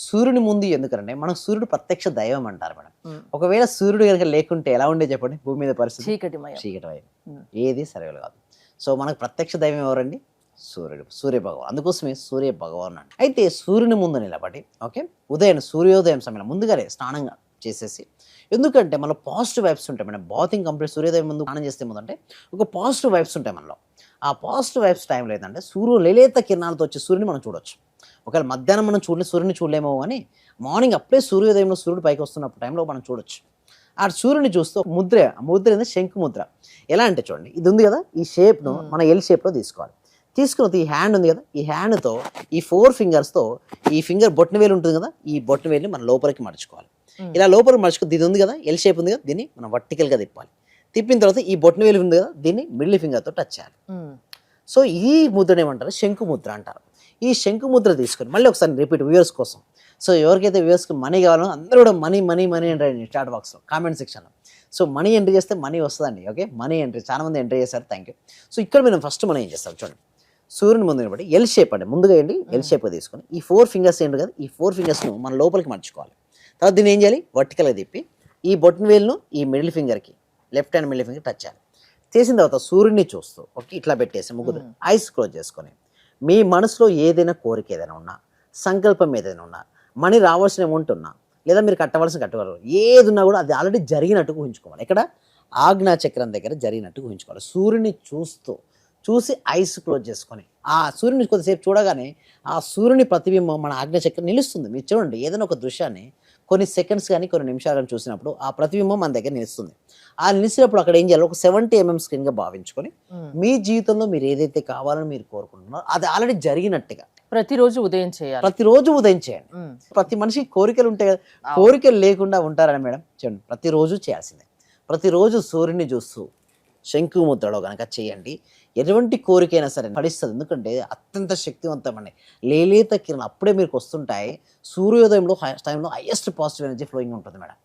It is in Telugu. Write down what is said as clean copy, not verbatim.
సూర్యుని ముందు ఎందుకంటే మనకు సూర్యుడు ప్రత్యక్ష దైవం అంటారు మేడం. ఉమ్. ఒకవేళ సూర్యుడు కనుక లేకుంటే ఎలా ఉండే చెప్పండి భూమి మీద పరిస్థితి? చీకటిమయం. చీకటమయం. ఉమ్. ఏది సరైన కాదు. సో మనకు ప్రత్యక్ష దైవం ఎవరండి? సూర్యుడు, సూర్య భగవాన్. అందుకోసమే సూర్య భగవాన్ అంట. అయితే సూర్యుని ముందు నిలబడి ఓకే ఉదయం సూర్యోదయం సమయంలో ముందుగానే స్నానంగా చేసేసి, ఎందుకంటే మనలో పాజిటివ్ వైబ్స్ ఉంటాయి మేడం. బాతింగ్ కంప్లీట్ సూర్యోదయం ముందు స్నానం చేస్తే ముందు అంటే ఒక పాజిటివ్ వైబ్స్ ఉంటాయి మనలో. ఆ పాజిటివ్ వైబ్స్ టైంలో ఏంటంటే లేలేత కిరణాలతో వచ్చే సూర్యుని మనం చూడొచ్చు. ఒకవేళ మధ్యాహ్నం మనం సూర్యుని చూడలేమో కానీ మార్నింగ్ అప్పుడే సూర్యోదయంలో సూర్యుడు పైకి వస్తున్నప్పుడు టైంలో మనం చూడొచ్చు. ఆ సూర్యుని చూస్తూ ముద్ర ఏంది శంకు ముద్ర. ఎలా అంటే చూడండి, ఇది ఉంది కదా, ఈ షేప్ను మన ఎల్ షేప్లో తీసుకోవాలి. తీసుకున్న ఈ హ్యాండ్ ఉంది కదా, ఈ హ్యాండ్తో ఈ 4 ఫింగర్స్తో ఈ ఫింగర్ బొట్టన వేలు ఉంటుంది కదా, ఈ బొట్టన వేలుని మన లోపలికి మడుచుకోవాలి. ఇలా లోపలికి మడుచుకుని ఇది ఉంది కదా, ఎల్ షేప్ ఉంది కదా, దీన్ని మనం వర్టికల్గా తిప్పాలి. తిప్పిన తర్వాత ఈ బొట్టన వేలు ఉంది కదా, దీన్ని మిడిల్ ఫింగర్తో టచ్ చేయాలి. సో ఈ ముద్రను ఏమంటారు? శంకు ముద్ర అంటారు. ఈ శంకు ముద్ర తీసుకొని మళ్ళీ ఒకసారి రిపీట్ వ్యూవర్స్ కోసం. సో ఎవరికైతే వ్యూవర్స్కి మనీ కావాలో అందరూ కూడా money money money enter chat బాక్స్లో కామెంట్ సెక్షన్లో. సో మనీ ఎంట్రీ చేస్తే మనీ వస్తుందండి. ఓకే, మనీ ఎంట్రీ చాలా మంది ఎంట్రీ చేశారు, థ్యాంక్ యూ. సో ఇక్కడ మేము ఫస్ట్ మనం ఏం చేస్తాం చూడండి, సూర్యుని ముందు నిలబడి ఎల్ షేప్ అండి, ముందుగా ఏంటి ఎల్ షేప్గా తీసుకొని ఈ 4 ఫింగర్స్ ఏంటి కదా, ఈ 4 ఫింగర్స్ను మన లోపలికి మర్చుకోవాలి. తర్వాత దీన్ని ఏం చేయాలి? వర్టికల్గా తిప్పి ఈ బొట్టన వేలును ఈ మిడిల్ ఫింగర్కి left hand middle finger touch చేయాలి. చేసిన తర్వాత సూర్యుడిని చూస్తూ ఓకే ఇట్లా పెట్టేసి ముగ్గురు ఐస్ క్లోజ్ చేసుకొని మీ మనసులో ఏదైనా కోరిక ఏదైనా ఉన్నా, సంకల్పం ఏదైనా ఉన్నా, మనీ రావాల్సిన అమౌంట్ ఉన్నా, లేదా మీరు కట్టవలసిన ఏది ఉన్నా కూడా అది ఆల్రెడీ జరిగినట్టుగా ఊహించుకోవాలి. ఇక్కడ ఆజ్ఞా చక్రం దగ్గర జరిగినట్టుగా ఊహించుకోవాలి. సూర్యుని చూసి ఐస్ క్లోజ్ చేసుకొని ఆ సూర్యుని కొద్దిసేపు చూడగానే ఆ సూర్యుని ప్రతిబింబం మన ఆజ్ఞా చక్రం నిలుస్తుంది. మీరు చూడండి, ఏదైనా ఒక దృశ్యాన్ని కొన్ని సెకండ్స్ కానీ కొన్ని నిమిషాలు కానీ చూసినప్పుడు ఆ ప్రతిబింబం మన దగ్గర నిలుస్తుంది. ఆ నిలిచినప్పుడు అక్కడ ఏం చేయాలి? ఒక 70 mm స్క్రీన్గా భావించుకొని మీ జీవితంలో మీరు ఏదైతే కావాలని మీరు కోరుకుంటున్నారో అది ఆల్రెడీ జరిగినట్టుగా ప్రతిరోజు ఉదయం చేయాలి. ప్రతిరోజు ఉదయం చేయండి. ప్రతి మనిషికి కోరికలు ఉంటాయి కదా, కోరికలు లేకుండా ఉంటారని మేడం చూడండి, ప్రతిరోజు చేయాల్సిందే. ప్రతిరోజు సూర్యుని చూస్తూ శంకు ముద్రలో కనుక చేయండి, ఎటువంటి కోరికైనా సరే ఫలిస్తుంది. ఎందుకంటే అత్యంత శక్తివంతమండి. లేలేత కిరణం అప్పుడే మీకు వస్తుంటాయి. సూర్యోదయంలో టైంలో హైయెస్ట్ పాజిటివ్ ఎనర్జీ ఫ్లోయింగ్ ఉంటుంది మేడం.